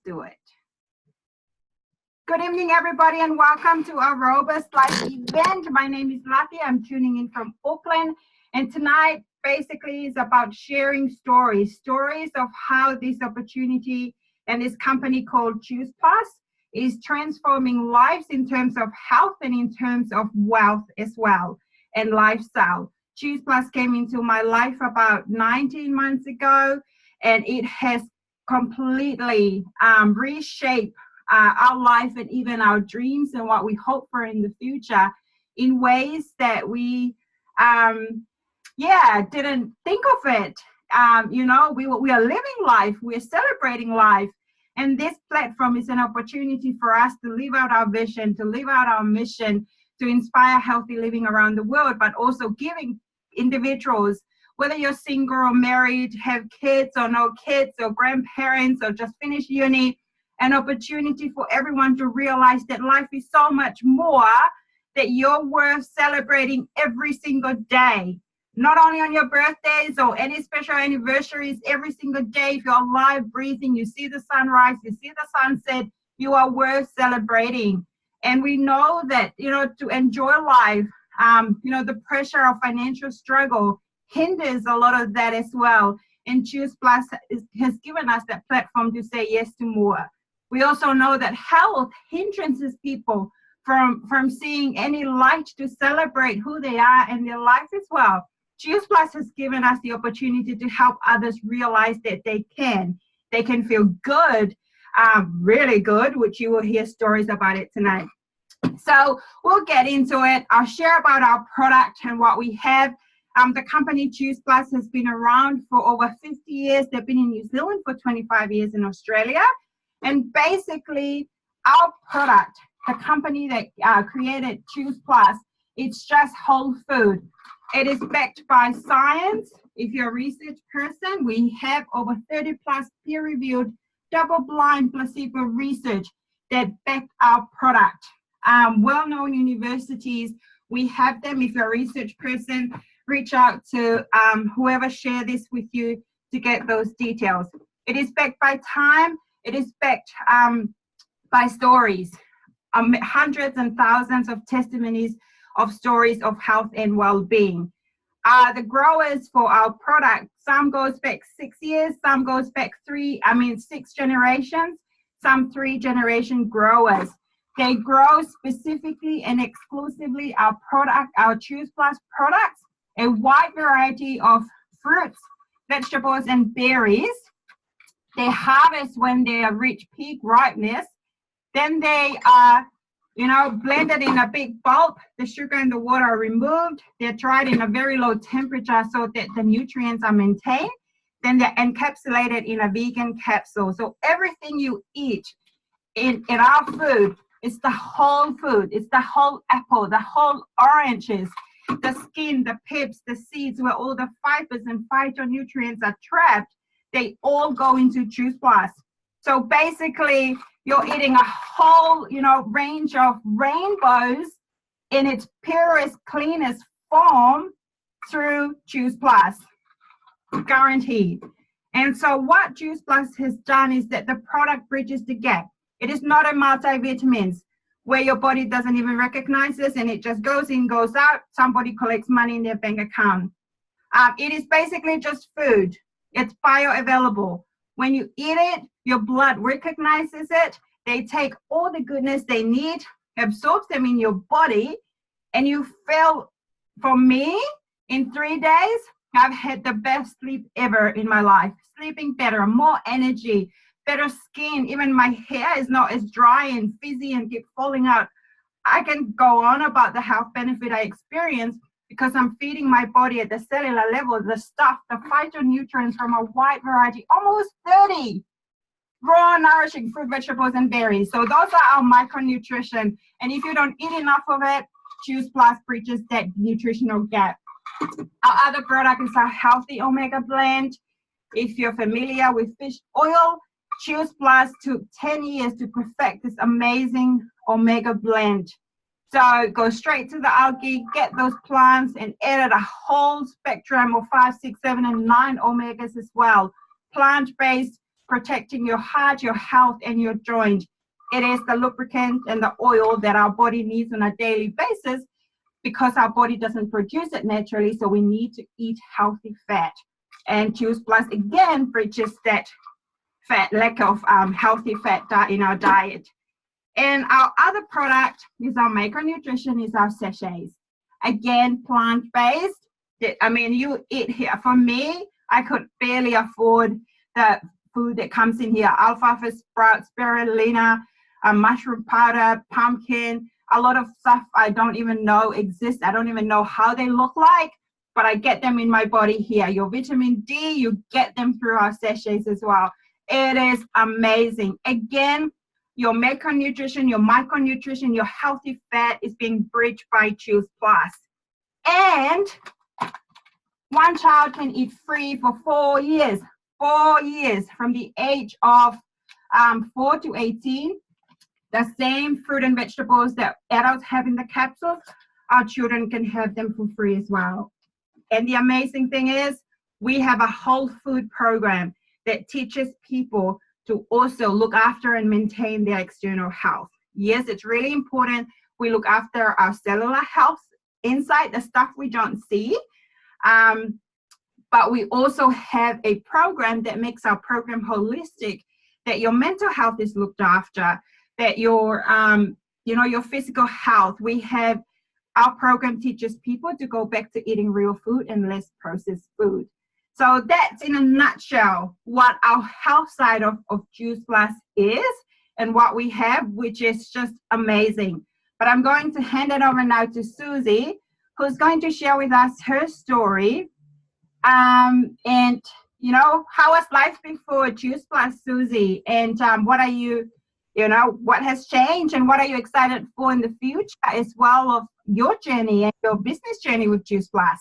do it. Good evening, everybody, and welcome to our Robust Life event. My name is Lucky. I'm tuning in from Auckland, and tonight basically is about sharing stories of how this opportunity and this company called Choose Plus is transforming lives in terms of health and in terms of wealth as well and lifestyle. Choose Plus came into my life about 19 months ago, and it has completely reshaped our life and even our dreams and what we hope for in the future in ways that we didn't think of it. We are living life, we're celebrating life, and this platform is an opportunity for us to live out our vision, to live out our mission, to inspire healthy living around the world, but also giving individuals, whether you're single or married, have kids or no kids, or grandparents, or just finished uni, an opportunity for everyone to realize that life is so much more, that you're worth celebrating every single day. Not only on your birthdays or any special anniversaries, every single day. If you're alive, breathing, you see the sunrise, you see the sunset, you are worth celebrating. And we know that, to enjoy life, the pressure of financial struggle hinders a lot of that as well. And Choose Plus has given us that platform to say yes to more. We also know that health hindrances people from seeing any light to celebrate who they are and their life as well. Choose Plus has given us the opportunity to help others realize that they can feel good, really good, which you will hear stories about it tonight. So we'll get into it. I'll share about our product and what we have. The company Choose Plus has been around for over 50 years. They've been in New Zealand for 25 years in Australia. And basically, our product, the company that created Choose Plus, it's just whole food. It is backed by science. If you're a research person, we have over 30 plus peer-reviewed, double-blind placebo research that backed our product. Well-known universities, we have them. If you're a research person, reach out to whoever shared this with you to get those details. It is backed by time. It is backed by stories, hundreds and thousands of testimonies of stories of health and well-being. The growers for our product, some goes back 6 years, some goes back 6 generations, some 3-generation growers. They grow specifically and exclusively our product, our Choose Plus products, a wide variety of fruits, vegetables, and berries. They harvest when they reach peak ripeness. Then they are, blended in a big bulk. The sugar and the water are removed. They're dried in a very low temperature so that the nutrients are maintained. Then they're encapsulated in a vegan capsule. So everything you eat in our food is the whole food. It's the whole apple, the whole oranges, the skin, the pips, the seeds, where all the fibers and phytonutrients are trapped. They all go into Choose Plus. So basically, you're eating a whole, range of rainbows in its purest, cleanest form through Choose Plus, guaranteed. And so what Choose Plus has done is that the product bridges the gap. It is not a multivitamins where your body doesn't even recognize this and it just goes in, goes out. Somebody collects money in their bank account. It is basically just food. It's bioavailable. When you eat it, your blood recognizes it. They take all the goodness they need, absorbs them in your body, and you feel, for me, in 3 days, I've had the best sleep ever in my life. Sleeping better, more energy, better skin. Even my hair is not as dry and fizzy and keep falling out. I can go on about the health benefit I experience because I'm feeding my body at the cellular level, the stuff, the phytonutrients from a wide variety, almost 30 raw, nourishing fruit, vegetables, and berries. So those are our micronutrition. And if you don't eat enough of it, Choose Plus bridges that nutritional gap. Our other product is our healthy omega blend. If you're familiar with fish oil, Choose Plus took 10 years to perfect this amazing omega blend. So go straight to the algae, get those plants, and add a whole spectrum of 5, 6, 7, and 9 omegas as well. Plant-based, protecting your heart, your health, and your joint. It is the lubricant and the oil that our body needs on a daily basis because our body doesn't produce it naturally, so we need to eat healthy fat. And Juice Plus, again, bridges that lack of healthy fat in our diet. And our other product is our macronutrition, is our sachets. Again, plant-based. I mean, you eat here. For me, I could barely afford the food that comes in here. Alfalfa sprouts, spirulina, mushroom powder, pumpkin, a lot of stuff I don't even know exists. I don't even know how they look like, but I get them in my body here. Your vitamin D, you get them through our sachets as well. It is amazing. Again, your macronutrition, your micronutrition, your healthy fat is being bridged by Juice Plus. And one child can eat free for 4 years. 4 years from the age of 4 to 18. The same fruit and vegetables that adults have in the capsules, our children can have them for free as well. And the amazing thing is, we have a whole food program that teaches people to also look after and maintain their external health. Yes, it's really important we look after our cellular health inside, the stuff we don't see. But we also have a program that makes our program holistic, that your mental health is looked after, that your, your physical health. We have, our program teaches people to go back to eating real food and less processed food. So that's in a nutshell what our health side of Juice Plus is and what we have, which is just amazing. But I'm going to hand it over now to Susie, who's going to share with us her story. And, how was life before Juice Plus, Susie? And what are you, what has changed and what are you excited for in the future as well of your journey and your business journey with Juice Plus?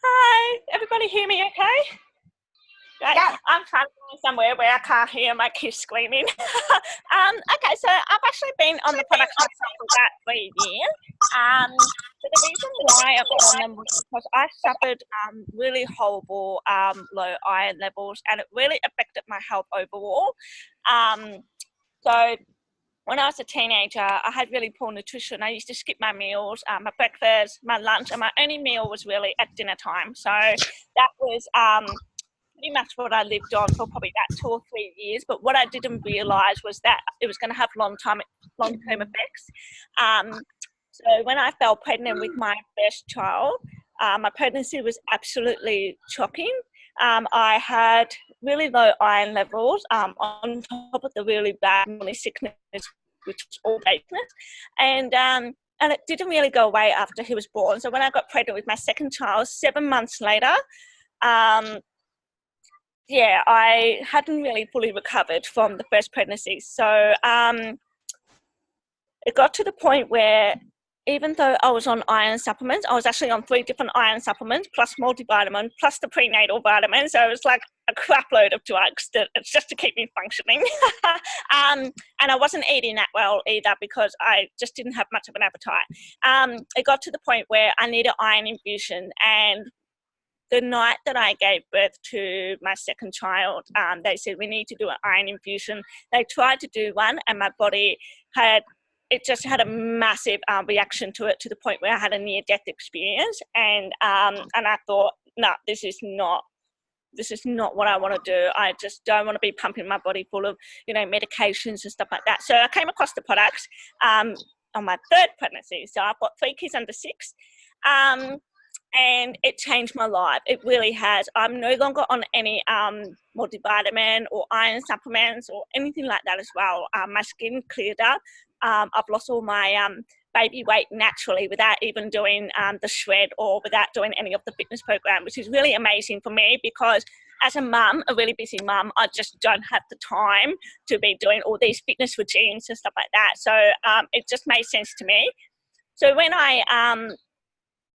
Hi, everybody hear me okay? Great. Yeah. I'm trying to go somewhere where I can't hear my kids screaming. Okay, so I've actually been on the products myself for about 3 years. So the reason why I got on them was because I suffered really horrible low iron levels, and it really affected my health overall. So when I was a teenager, I had really poor nutrition. I used to skip my meals, my breakfast, my lunch, and my only meal was really at dinner time. So that was pretty much what I lived on for probably about 2 or 3 years. But what I didn't realise was that it was going to have long-term effects. So when I fell pregnant with my first child, my pregnancy was absolutely shocking. I had really low iron levels on top of the really bad morning sickness, which was all baseness. And it didn't really go away after he was born. So when I got pregnant with my second child, 7 months later, I hadn't really fully recovered from the first pregnancy. So it got to the point where even though I was on iron supplements, I was actually on 3 different iron supplements, plus multivitamin, plus the prenatal vitamin. So it was like a crap load of drugs that it's just to keep me functioning. And I wasn't eating that well either because I just didn't have much of an appetite. It got to the point where I needed iron infusion, and the night that I gave birth to my second child, they said, we need to do an iron infusion. They tried to do one, and my body just had a massive reaction to it, to the point where I had a near-death experience. And I thought, no, this is not what I want to do. I just don't want to be pumping my body full of, medications and stuff like that. So I came across the products on my third pregnancy. So I've got 3 kids under 6. And it changed my life. It really has. I'm no longer on any multivitamin or iron supplements or anything like that as well. My skin cleared up. I've lost all my baby weight naturally without even doing the shred or without doing any of the fitness program, which is really amazing for me because as a mum, a really busy mum, I just don't have the time to be doing all these fitness routines and stuff like that. So it just made sense to me. So when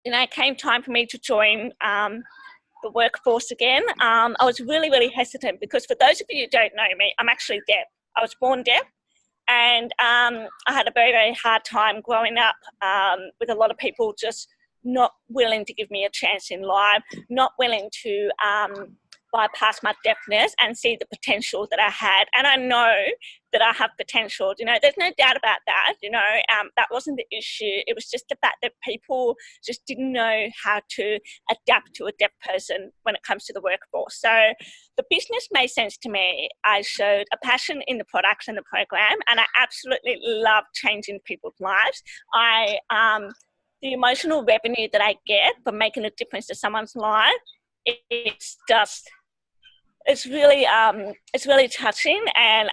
it came time for me to join the workforce again, I was really, really hesitant because for those of you who don't know me, I'm actually deaf. I was born deaf, and I had a very, very hard time growing up with a lot of people just not willing to give me a chance in life, not willing to bypass my deafness and see the potential that I had. And I know that I have potential, you know, there's no doubt about that, you know, that wasn't the issue. It was just the fact that people just didn't know how to adapt to a deaf person when it comes to the workforce. So the business made sense to me. I showed a passion in the products and the program, and I absolutely love changing people's lives. The emotional revenue that I get from making a difference to someone's life, it's really touching, and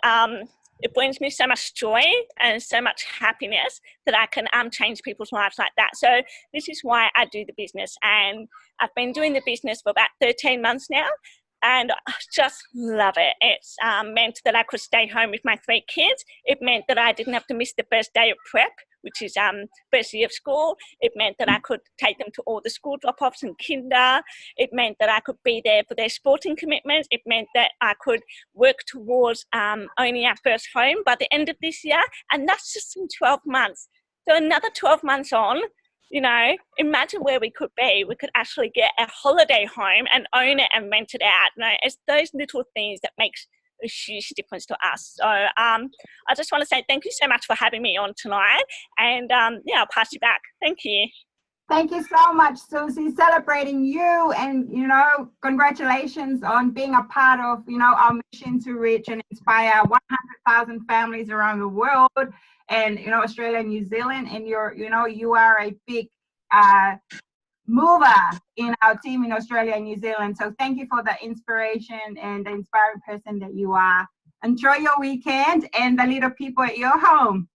it brings me so much joy and so much happiness that I can change people's lives like that. So this is why I do the business, and I've been doing the business for about 13 months now, and I just love it. It's meant that I could stay home with my 3 kids. It meant that I didn't have to miss the first day of prep, which is first year of school. It meant that I could take them to all the school drop-offs and kinder. It meant that I could be there for their sporting commitments. It meant that I could work towards owning our first home by the end of this year. And that's just in 12 months. So another 12 months on, you know, imagine where we could be. We could actually get a holiday home and own it and rent it out. You know, it's those little things that makes a huge difference to us. So I just want to say thank you so much for having me on tonight, and I'll pass you back. Thank you. Thank you so much, Susie. Celebrating you, and you know, congratulations on being a part of, you know, our mission to reach and inspire 100,000 families around the world, and you know, Australia and New Zealand. And you are a big mover in our team in Australia and New Zealand. So thank you for the inspiration and the inspiring person that you are. Enjoy your weekend and the little people at your home.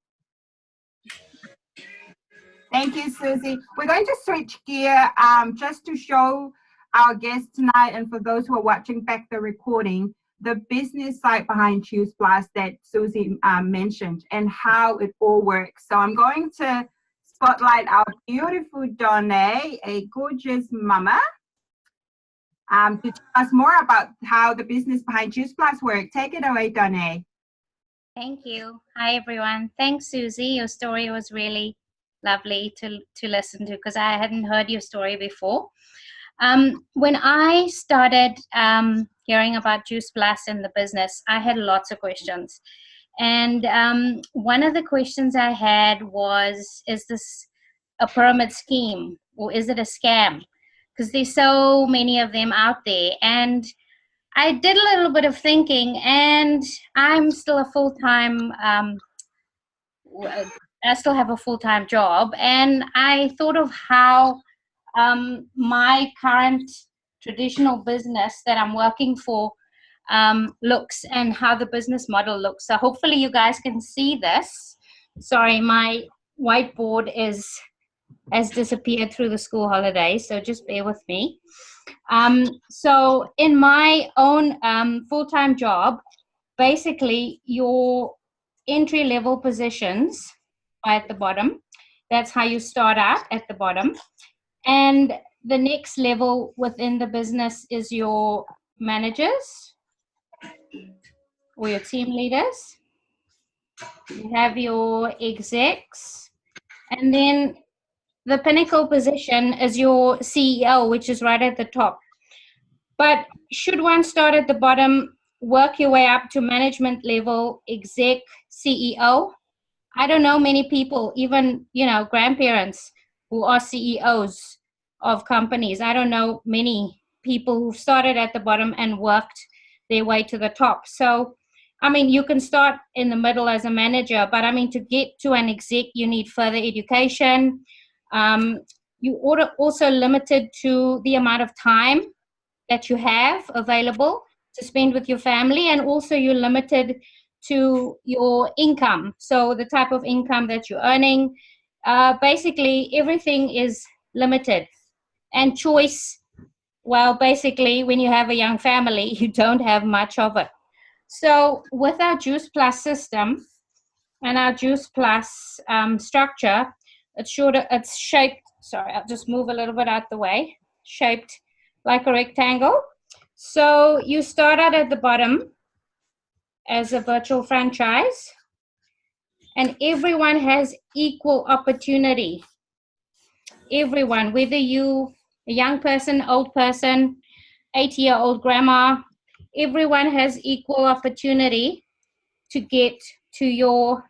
Thank you, Susie. We're going to switch gear just to show our guests tonight, and for those who are watching back the recording, the business side behind Choose Plus that Susie mentioned and how it all works. So I'm going to spotlight our beautiful Donnay, a gorgeous mama, to tell us more about how the business behind Choose Plus works. Take it away, Donnay. Thank you. Hi, everyone. Thanks, Susie. Your story was really lovely to listen to, because I hadn't heard your story before. When I started hearing about Choose Plus and the business, I had lots of questions. And one of the questions I had was, is this a pyramid scheme or is it a scam? Because there's so many of them out there. And I did a little bit of thinking, and I'm still a full-time, I still have a full-time job. And I thought of how my current traditional business that I'm working for looks, and how the business model looks. So hopefully you guys can see this. Sorry, my whiteboard has disappeared through the school holidays, so just bear with me. So in my own full-time job, basically your entry-level positions are at the bottom. That's how you start out, at the bottom. And the next level within the business is your managers or your team leaders. You have your execs, and then the pinnacle position is your CEO, which is right at the top. But should one start at the bottom, work your way up to management level, exec, CEO? I don't know many people, even, you know, grandparents who are CEOs of companies. I don't know many people who started at the bottom and worked their way to the top. So, I mean, you can start in the middle as a manager, but I mean, to get to an exec, you need further education. You are also limited to the amount of time that you have available to spend with your family, and also you're limited to your income. So the type of income that you're earning, basically everything is limited. And choice, well, basically when you have a young family, you don't have much of it. So with our Juice Plus system and our Juice Plus structure, it's shaped, sorry, I'll just move a little bit out the way, shaped like a rectangle. So you start out at the bottom as a virtual franchise, and everyone has equal opportunity. Everyone, whether you a young person, old person, 80-year-old grandma. Everyone has equal opportunity to get to your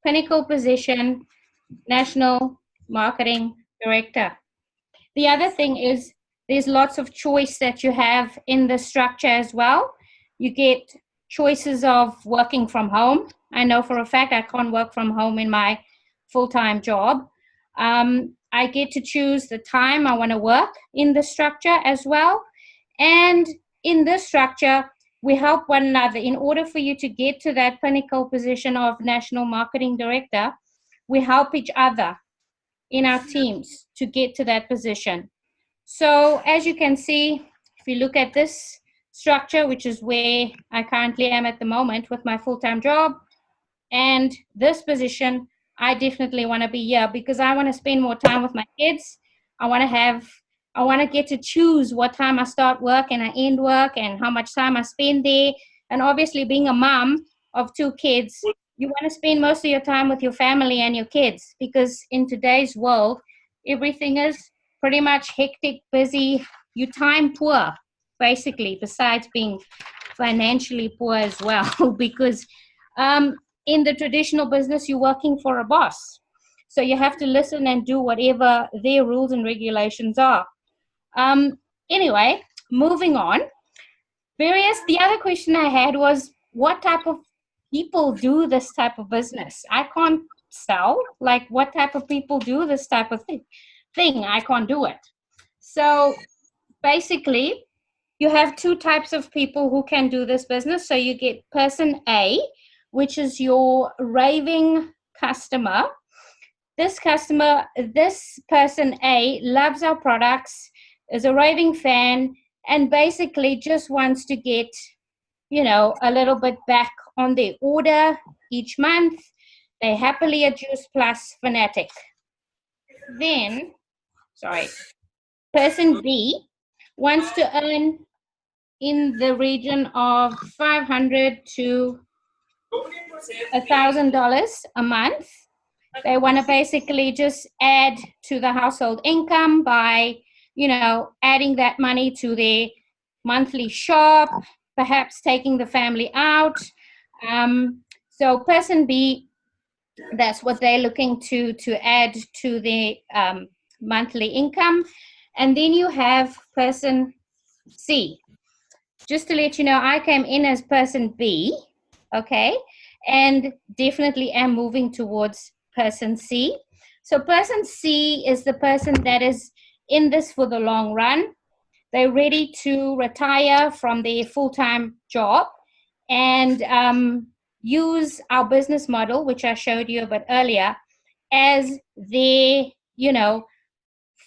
pinnacle position, national marketing director. The other thing is there's lots of choice that you have in the structure as well. You get choices of working from home. I know for a fact I can't work from home in my full-time job. I get to choose the time I want to work in the structure as well. And in this structure, we help one another. In order for you to get to that pinnacle position of national marketing director, we help each other in our teams to get to that position. So as you can see, if you look at this structure, which is where I currently am at the moment with my full-time job, and this position, I definitely want to be here because I want to spend more time with my kids. I want to get to choose what time I start work and I end work and how much time I spend there. And obviously being a mom of 2 kids, you want to spend most of your time with your family and your kids, because in today's world, everything is pretty much hectic, busy. You're time poor, basically, besides being financially poor as well, because in the traditional business, you're working for a boss. So you have to listen and do whatever their rules and regulations are. Anyway, moving on. The other question I had was, what type of people do this type of business? I can't sell. Like, what type of people do this type of thing? I can't do it. So basically, you have 2 types of people who can do this business. So you get person A, which is your raving customer. This person A loves our products, is a raving fan, and basically just wants to get, a little bit back on their order each month. They happily a Juice Plus fanatic. Then, person B wants to earn in the region of $500 to $1,000 a month. They want to basically just add to the household income by, adding that money to their monthly shop, perhaps taking the family out. So person B, that's what they're looking to add to their monthly income. And then you have person C. Just to let you know, I came in as person B, okay, and definitely am moving towards person C. So person C is the person that is in this for the long run. They're ready to retire from their full-time job and use our business model, which I showed you a bit earlier, as their,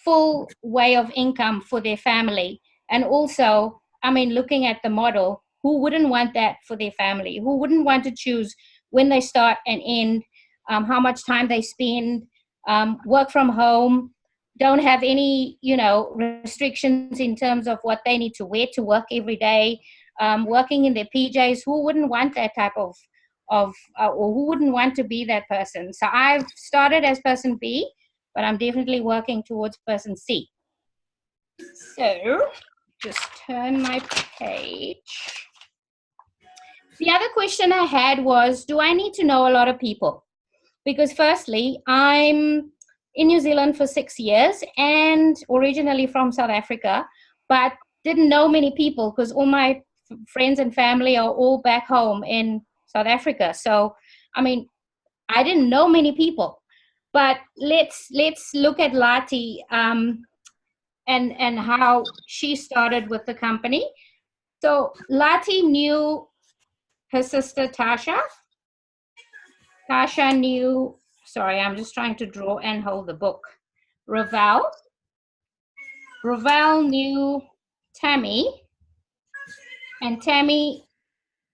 full way of income for their family. And also, looking at the model, who wouldn't want that for their family? Who wouldn't want to choose when they start and end, how much time they spend, work from home, don't have any, restrictions in terms of what they need to wear to work every day, working in their PJs? Who wouldn't want that type of or who wouldn't want to be that person? So I've started as person B, but I'm definitely working towards person C. So just turn my page. The other question I had was, do I need to know a lot of people? Because firstly, I'm in New Zealand for 6 years and originally from South Africa, but didn't know many people because all my friends and family are all back home in South Africa. So, I didn't know many people. But let's look at Lati and how she started with the company. So Lati knew her sister Tasha. Tasha knew, I'm just trying to draw and hold the book. Ravel knew Tammy, and Tammy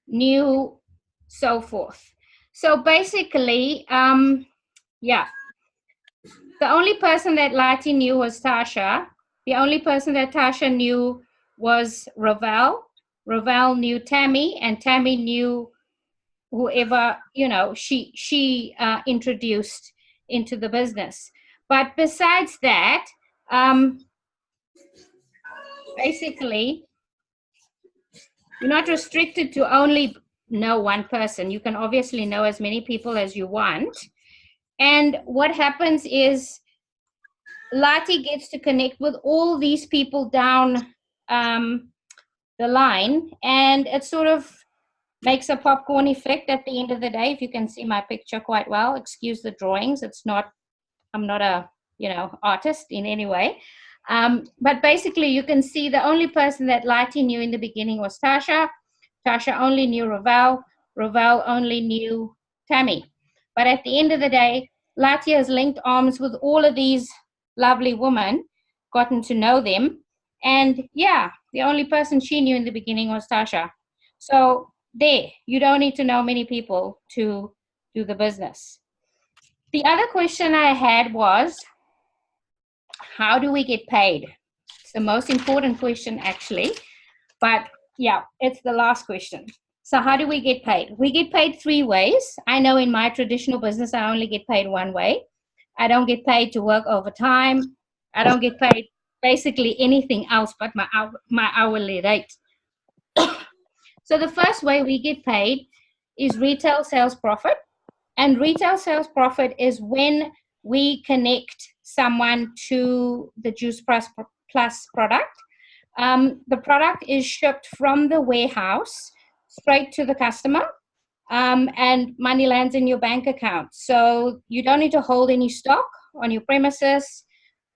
knew so forth. So basically, the only person that Lati knew was Tasha. The only person that Tasha knew was Ravel. Ravel knew Tammy, and Tammy knew whoever, she introduced into the business. But besides that, basically, You're not restricted to only know one person. You can obviously know as many people as you want. And what happens is Lati gets to connect with all these people down the line, and it sort of makes a popcorn effect at the end of the day. If you can see my picture quite well, excuse the drawings. I'm not a, artist in any way. But basically you can see the only person that Lati knew in the beginning was Tasha. Tasha only knew Ravel. Ravel only knew Tammy. But at the end of the day, Lati has linked arms with all of these lovely women, gotten to know them. And yeah, the only person she knew in the beginning was Tasha. So you don't need to know many people to do the business. The other question I had was, how do we get paid? It's the most important question, actually. But yeah, it's the last question. So how do we get paid? We get paid 3 ways. I know in my traditional business, I only get paid 1 way. I don't get paid to work overtime. I don't get paid basically anything else but my hourly rate. So the first way we get paid is retail sales profit. And retail sales profit is when we connect someone to the Juice Plus product. The product is shipped from the warehouse straight to the customer, and money lands in your bank account. So you don't need to hold any stock on your premises.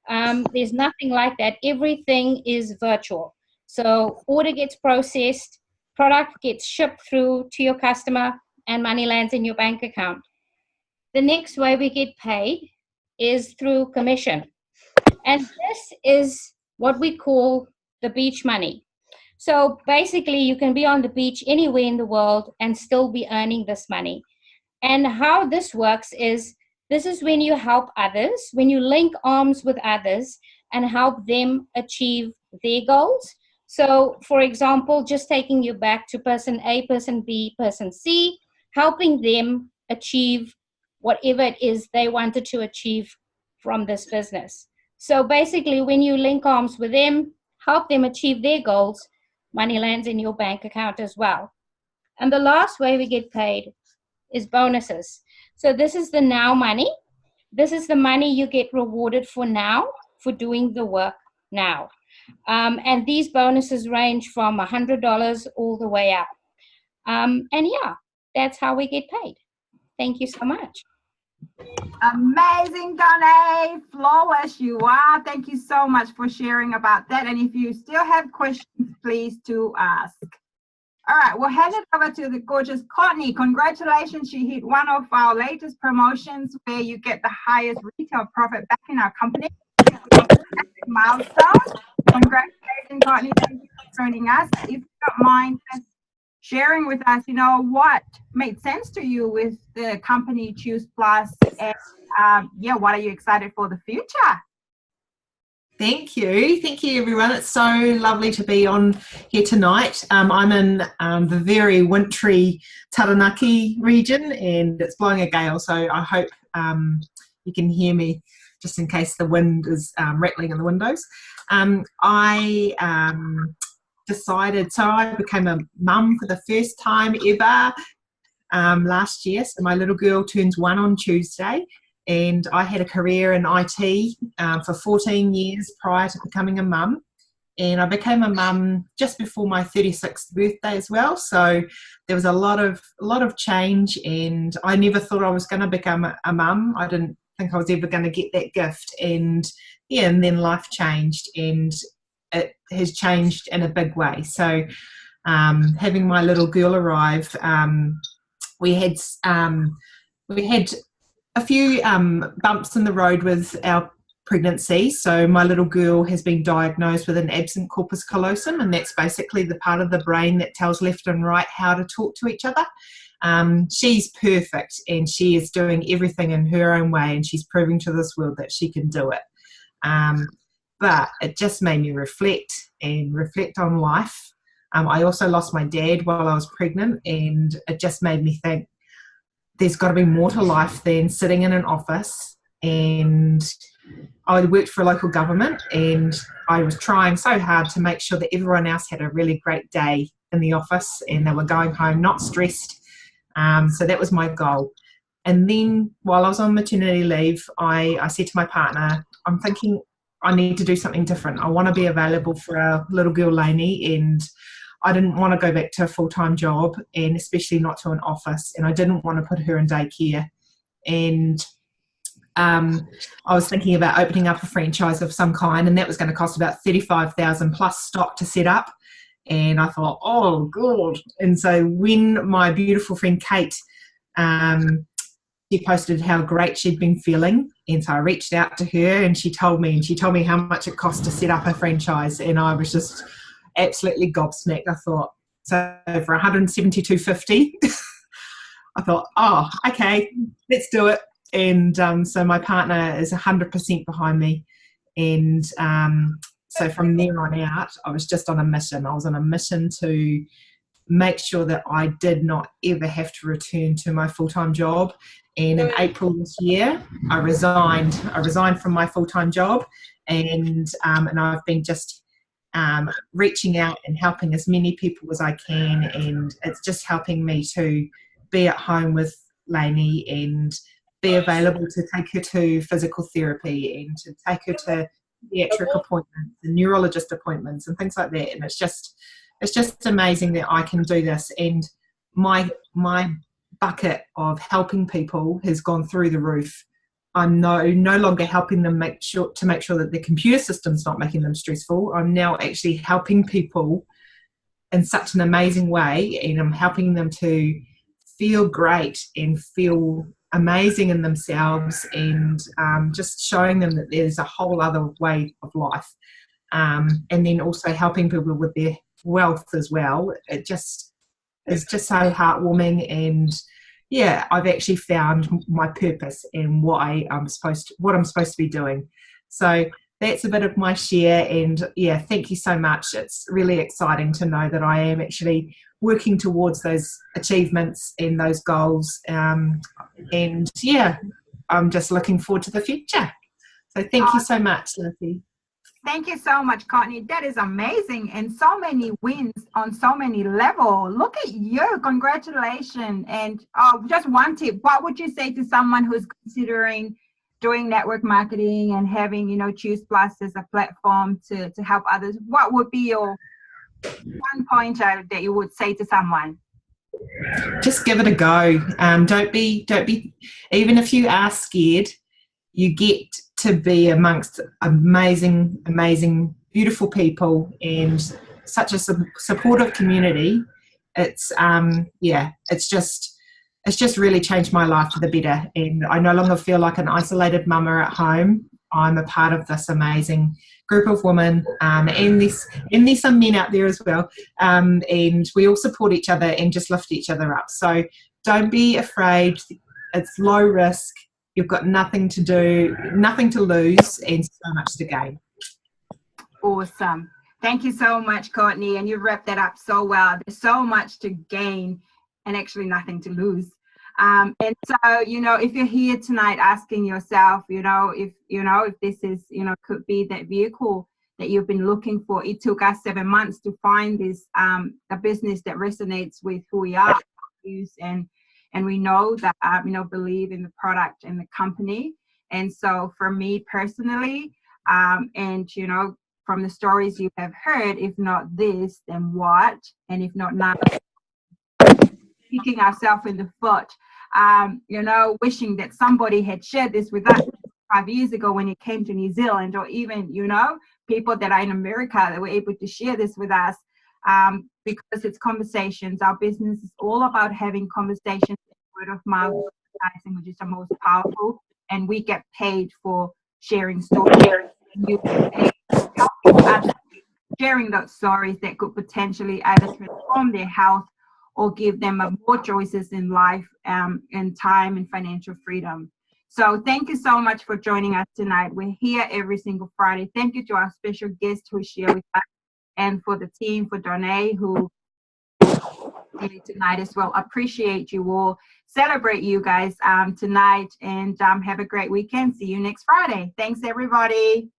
There's nothing like that. Everything is virtual. So order gets processed, product gets shipped through to your customer, and money lands in your bank account. The next way we get paid is through commission. And this is what we call the beach money. So basically, you can be on the beach anywhere in the world and still be earning this money. And how this works is, this is when you help others, when you link arms with others and help them achieve their goals. So, for example, just taking you back to person A, person B, person C, helping them achieve whatever it is they wanted to achieve from this business. So basically, when you link arms with them, help them achieve their goals, money lands in your bank account as well. And the last way we get paid is bonuses. So this is the now money. This is the money you get rewarded for now, for doing the work now. And these bonuses range from $100 all the way up. And yeah, that's how we get paid. Thank you so much. Amazing, Donna. Flawless you are. Thank you so much for sharing about that. And if you still have questions, please do ask. All right, we'll hand it over to the gorgeous Courtney. Congratulations, she hit one of our latest promotions where you get the highest retail profit back in our company. Milestone. Congratulations, Courtney. Thank you for joining us. If you don't mind just sharing with us, what made sense to you with the company Juice Plus, and what are you excited for the future? Thank you everyone. It's so lovely to be on here tonight. I'm in the very wintry Taranaki region, and it's blowing a gale, so I hope you can hear me just in case the wind is rattling in the windows. I became a mum for the first time ever last year. So my little girl turns 1 on Tuesday, and I had a career in IT for 14 years prior to becoming a mum. And I became a mum just before my 36th birthday as well. So there was a lot of change, and I never thought I was going to become a mum. I didn't think I was ever going to get that gift. And then life changed, and it has changed in a big way. So having my little girl arrive, we had a few bumps in the road with our pregnancy. So my little girl has been diagnosed with an absent corpus callosum, and that's basically the part of the brain that tells left and right how to talk to each other. She's perfect, and she is doing everything in her own way, and she's proving to this world that she can do it. But it just made me reflect on life. I also lost my dad while I was pregnant, and it just made me think there's got to be more to life than sitting in an office. And I worked for a local government, and I was trying so hard to make sure that everyone else had a really great day in the office, and they were going home not stressed. So that was my goal. And then while I was on maternity leave, I said to my partner, I'm thinking I need to do something different. I want to be available for our little girl Lainey, and I didn't want to go back to a full-time job, and especially not to an office, and I didn't want to put her in daycare. And I was thinking about opening up a franchise of some kind, and that was going to cost about $35,000 plus stock to set up. And I thought, oh God. And so when my beautiful friend Kate, she posted how great she'd been feeling, and so I reached out to her, and she told me how much it cost to set up a franchise, and I was just absolutely gobsmacked. I thought, so for $172.50, I thought, oh, okay, let's do it. And so my partner is 100% behind me, and so from there on out, I was just on a mission. I was on a mission to make sure that I did not ever have to return to my full-time job. And in April this year, I resigned from my full-time job, and I've been just reaching out and helping as many people as I can, and it's just helping me to be at home with Lainey and be available to take her to physical therapy and to take her to pediatric appointments and neurologist appointments and things like that. And it's just amazing that I can do this, and my bucket of helping people has gone through the roof. I'm no longer helping them make sure that the computer system's not making them stressful. I'm now actually helping people in such an amazing way, and I'm helping them to feel great and feel amazing in themselves, and just showing them that there's a whole other way of life, and then also helping people with their wealth as well. It just is just so heartwarming, and yeah, I've actually found my purpose and what I'm supposed to be doing. So that's a bit of my share, and yeah, thank you so much. It's really exciting to know that I am actually working towards those achievements and those goals, and yeah, I'm just looking forward to the future. So thank you so much, Lucy. Thank you so much, Courtney. That is amazing, and so many wins on so many levels. Look at you. Congratulations. And just one tip, what would you say to someone who's considering doing network marketing and having, Choose Plus as a platform to help others? What would be your one pointer that you would say to someone? Just give it a go. Don't be, even if you are scared, you get to be amongst amazing, beautiful people and such a supportive community. It's just really changed my life for the better, and I no longer feel like an isolated mama at home. I'm a part of this amazing group of women, and there's some men out there as well, and we all support each other and just lift each other up. So don't be afraid. It's low risk. You've got nothing to do, nothing to lose, and so much to gain. Awesome. Thank you so much, Courtney, and you wrapped that up so well. There's so much to gain and actually nothing to lose. And so, if you're here tonight asking yourself, if this is, could be that vehicle that you've been looking for. It took us 7 months to find this, a business that resonates with who we are, and we know that, believe in the product and the company. And so for me personally, from the stories you have heard, if not this, then what? And if not now, kicking ourselves in the foot, wishing that somebody had shared this with us 5 years ago when it came to New Zealand, or even, people that are in America that were able to share this with us, because it's conversations. Our business is all about having conversations, word of mouth advertising, which is the most powerful, and we get paid for sharing stories. You get paid for helping others, sharing those stories that could potentially either transform their health or give them more choices in life, and time and financial freedom. So thank you so much for joining us tonight. We're here every single Friday. Thank you to our special guest who shared with us, and for the team, for Donay, who did tonight as well. Appreciate you all. Celebrate you guys tonight, and have a great weekend. See you next Friday. Thanks, everybody.